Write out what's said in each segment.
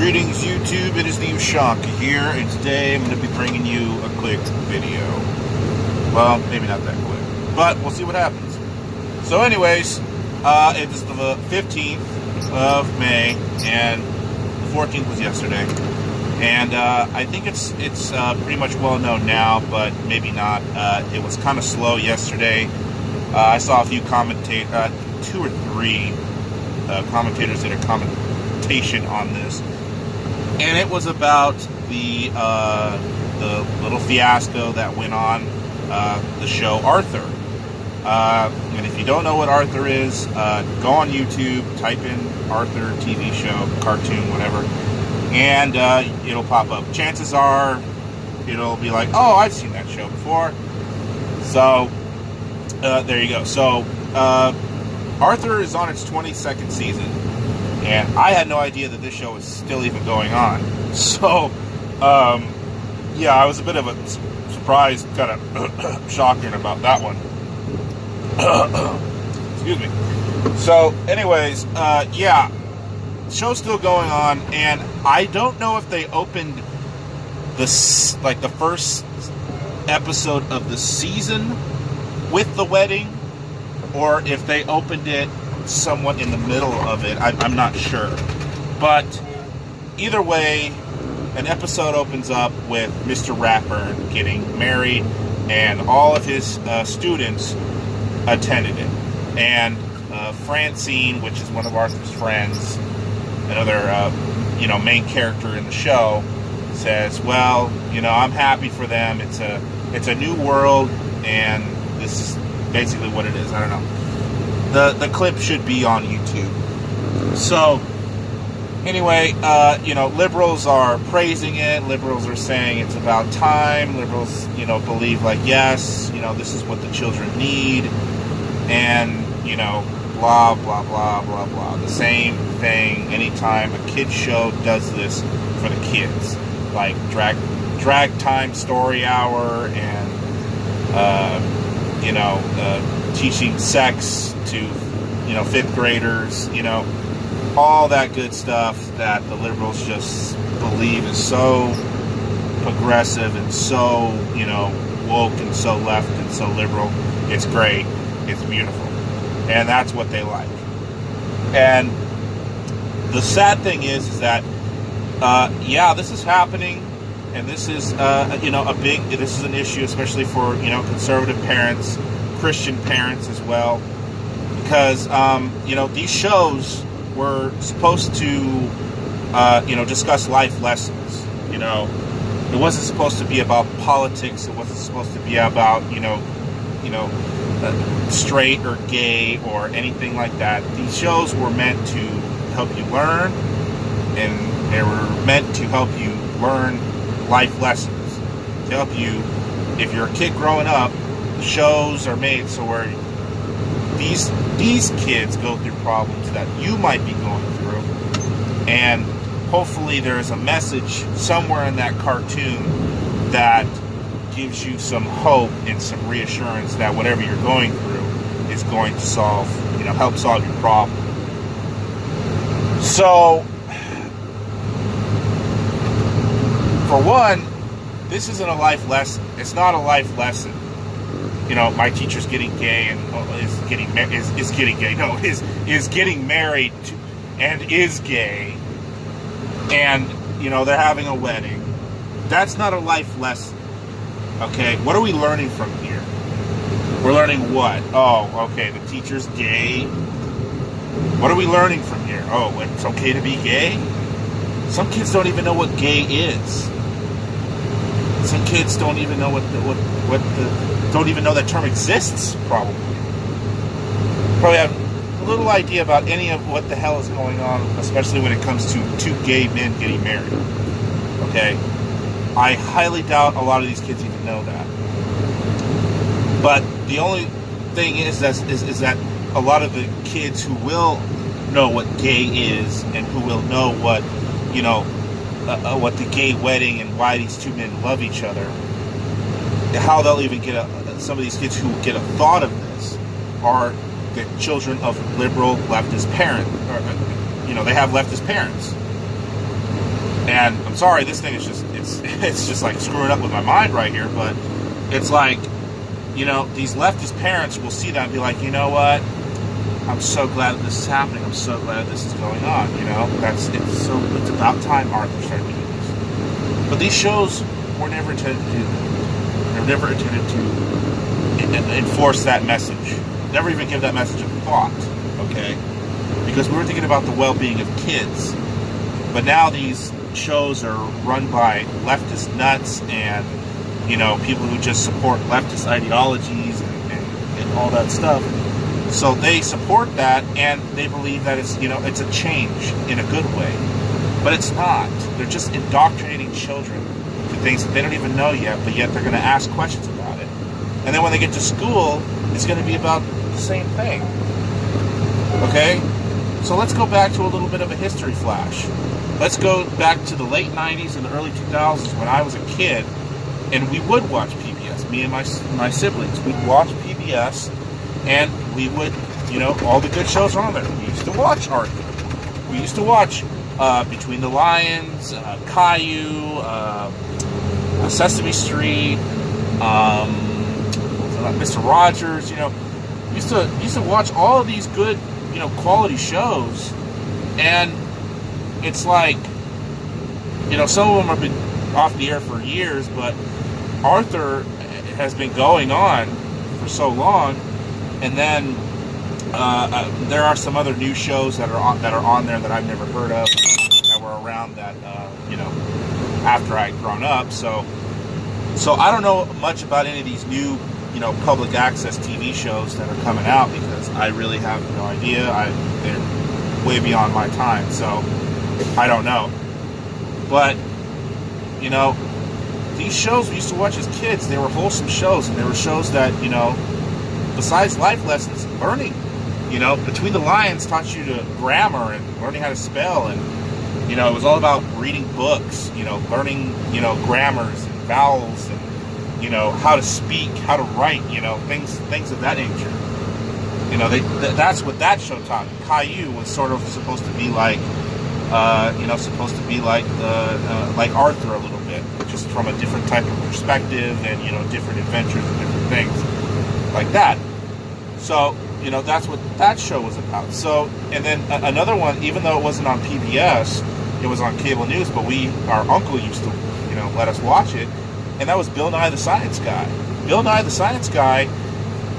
Greetings YouTube, it is the Ushanka here, and today I'm going to be bringing you a quick video. Well, maybe not that quick, but we'll see what happens. So anyways, it is the 15th of May, and the 14th was yesterday. And I think it's pretty much well known now, but maybe not. It was kind of slow yesterday. I saw a few two or three commentators did a commentation on this, and it was about the little fiasco that went on the show Arthur. And if you don't know what Arthur is, go on YouTube, type in Arthur TV show, cartoon, whatever, and it'll pop up. Chances are it'll be like, oh, I've seen that show before. So there you go. So Arthur is on its 22nd season, and I had no idea that this show was still even going on. So yeah, I was a bit of a surprise, kind of shocking about that one. Excuse me. So anyways, yeah, show's still going on, and I don't know if they opened this, like, the first episode of the season with the wedding, or if they opened it somewhat in the middle of it. I'm not sure. But either way, an episode opens up with Mr. Rapper getting married, and all of his students attended it. And Francine, which is one of Arthur's friends, another main character in the show, says, well, I'm happy for them. It's a new world, and this is basically what it is. I don't know. The clip should be on YouTube. So anyway, liberals are praising it. Liberals are saying it's about time. Liberals, believe, like, yes, this is what the children need, and blah blah blah blah blah. The same thing anytime a kids show does this for the kids, like drag time story hour, and teaching sex to fifth graders, all that good stuff that the liberals just believe is so progressive and so woke and so left and so liberal. It's great, it's beautiful, and that's what they like. And the sad thing is that yeah, this is happening, and this is this is an issue, especially for conservative parents, Christian parents as well, because these shows were supposed to discuss life lessons. It wasn't supposed to be about politics. It wasn't supposed to be about straight or gay or anything like that. These shows were meant to help you learn, and they were meant to help you learn life lessons, to help you, if you're a kid growing up. The shows are made so where these kids go through problems that you might be going through, and hopefully there is a message somewhere in that cartoon that gives you some hope and some reassurance that whatever you're going through is going to help solve your problem. So, for one, this isn't a life lesson. It's not a life lesson. My teacher's getting gay and is getting married and is gay, and they're having a wedding. That's not a life lesson. Okay, what are we learning from here? We're learning what? Oh, okay, the teacher's gay. What are we learning from here? Oh, it's okay to be gay? Some kids don't even know what gay is. Some kids don't even know don't even know that term exists, probably have a little idea about any of what the hell is going on, especially when it comes to two gay men getting married. Okay? I highly doubt a lot of these kids even know that. But the only thing is that a lot of the kids who will know what gay is, and who will know what the gay wedding and why these two men love each other, how they'll even get some of these kids who get a thought of this are the children of liberal leftist parents. They have leftist parents. And I'm sorry, this thing is just, it's just like screwing up with my mind right here, but it's like, you know, these leftist parents will see that and be like, you know what? I'm so glad that this is happening. I'm so glad this is going on. You know, it's about time Arthur started doing this. But these shows were never intended to do that. They were never intended to enforce that message. Never even give that message a thought. Okay, because we were thinking about the well-being of kids. But now these shows are run by leftist nuts and, you know, people who just support leftist ideologies and all that stuff. So they support that, and they believe that it's, you know, it's a change in a good way. But it's not. They're just indoctrinating children to things that they don't even know yet, but yet they're going to ask questions about it. And then when they get to school, it's going to be about the same thing. Okay? So let's go back to a little bit of a history flash. Let's go back to the late 90s and the early 2000s when I was a kid, and we would watch PBS. Me and my siblings, we'd watch PBS. And we would, you know, all the good shows are on there. We used to watch Arthur. We used to watch Between the Lions, Caillou, Sesame Street, Mr. Rogers. You know, used to watch all of these good, you know, quality shows. And it's like, you know, some of them have been off the air for years, but Arthur has been going on for so long. And then there are some other new shows that are on there that I've never heard of, that were around that you know, after I'd grown up. So I don't know much about any of these new, you know, public access TV shows that are coming out, because I really have no idea. They're way beyond my time, so I don't know. But you know, these shows we used to watch as kids, they were wholesome shows, and they were shows that, you know, besides life lessons, learning, you know, Between the Lions taught you to grammar and learning how to spell, and, you know, it was all about reading books, you know, learning, you know, grammars and vowels and, you know, how to speak, how to write, you know, things of that nature. You know, that's what that show taught. Caillou was sort of supposed to be like, you know, like Arthur a little bit, just from a different type of perspective and, you know, different adventures and different things like that. So, you know, that's what that show was about. So, and then another one, even though it wasn't on PBS, it was on cable news, but our uncle used to, you know, let us watch it, and that was Bill Nye the Science Guy. Bill Nye the Science Guy,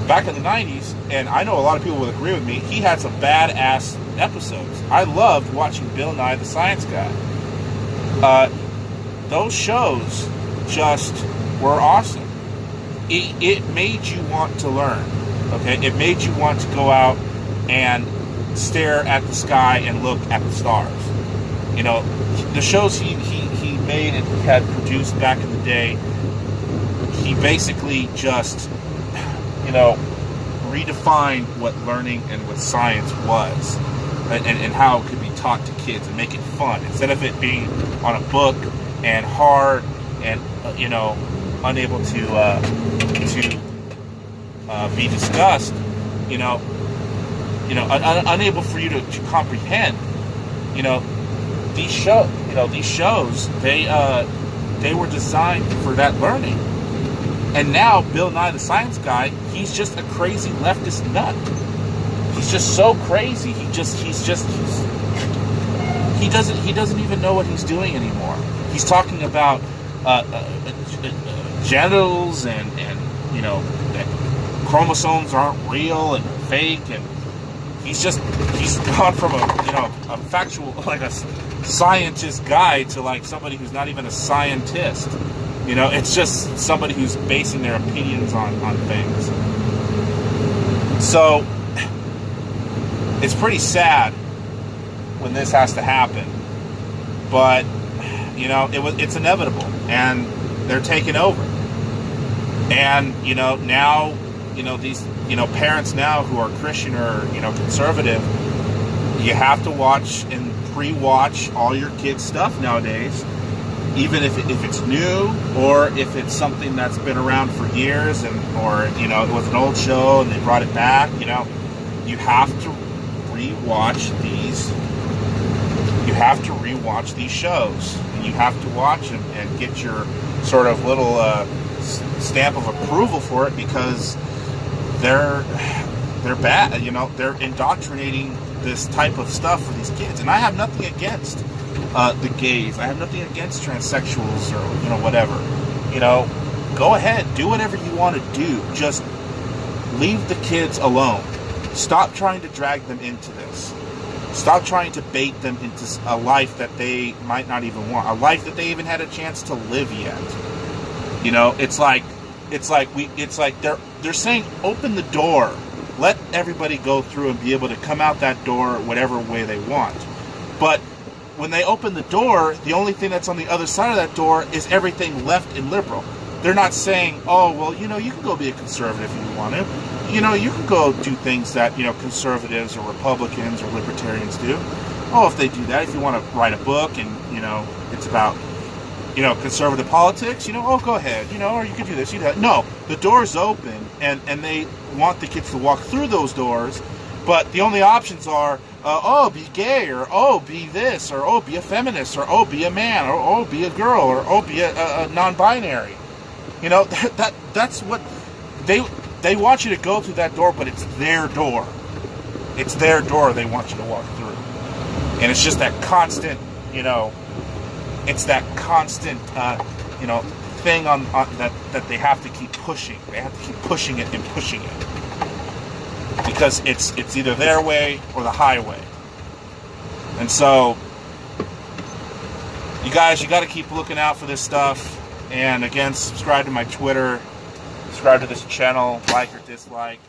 back in the 90s, and I know a lot of people would agree with me, he had some badass episodes. I loved watching Bill Nye the Science Guy. Those shows just were awesome. It made you want to learn, okay? It made you want to go out and stare at the sky and look at the stars. You know, the shows he made and had produced back in the day, he basically just, you know, redefined what learning and what science was, and how it could be taught to kids and make it fun, instead of it being on a book and hard and, you know, unable to be discussed, you know, unable for you to comprehend. You know, these shows, they were designed for that learning. And now Bill Nye the Science Guy, he's just a crazy leftist nut. He's just so crazy. He doesn't even know what he's doing anymore. He's talking about genitals and you know, that chromosomes aren't real and fake, and he's gone from a factual, like a scientist guy, to like somebody who's not even a scientist. You know, it's just somebody who's basing their opinions on things. So it's pretty sad when this has to happen, but you know, it's inevitable, and they're taking over. And you know, now, you know, these, you know, parents now who are Christian or, you know, conservative, you have to watch and pre-watch all your kids' stuff nowadays, even if it's new, or if it's something that's been around for years, or you know, it was an old show and they brought it back. You know, you have to re-watch these. You have to rewatch these shows, and you have to watch them and get your sort of little stamp of approval for it, because they're bad. You know, they're indoctrinating this type of stuff for these kids. And I have nothing against the gays. I have nothing against transsexuals or, you know, whatever. You know, go ahead, do whatever you want to do. Just leave the kids alone. Stop trying to drag them into this. Stop trying to bait them into a life that they might not even want, a life that they even had a chance to live yet. You know, it's like they're saying open the door, let everybody go through and be able to come out that door whatever way they want. But when they open the door, the only thing that's on the other side of that door is everything left and liberal. They're not saying, oh, well, you know, you can go be a conservative if you want to. You know, you can go do things that, you know, conservatives or Republicans or libertarians do. Oh, if they do that, if you want to write a book and, you know, it's about, you know, conservative politics, you know, oh, go ahead, you know, or you can do this, you do that. No, the door's open, and they want the kids to walk through those doors, but the only options are, oh, be gay, or oh, be this, or oh, be a feminist, or oh, be a man, or oh, be a girl, or oh, be a non-binary. You know, that's what they want you to go through that door, but it's their door. It's their door they want you to walk through. And it's just that constant, you know, it's that constant, you know, thing on that they have to keep pushing. They have to keep pushing it and pushing it. Because it's either their way or the highway. And so, you guys, you got to keep looking out for this stuff. And again, subscribe to my Twitter, subscribe to this channel, like or dislike.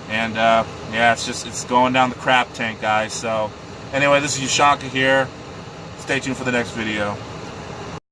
And yeah, it's going down the crap tank, guys. So anyway, this is Yushanka here. Stay tuned for the next video.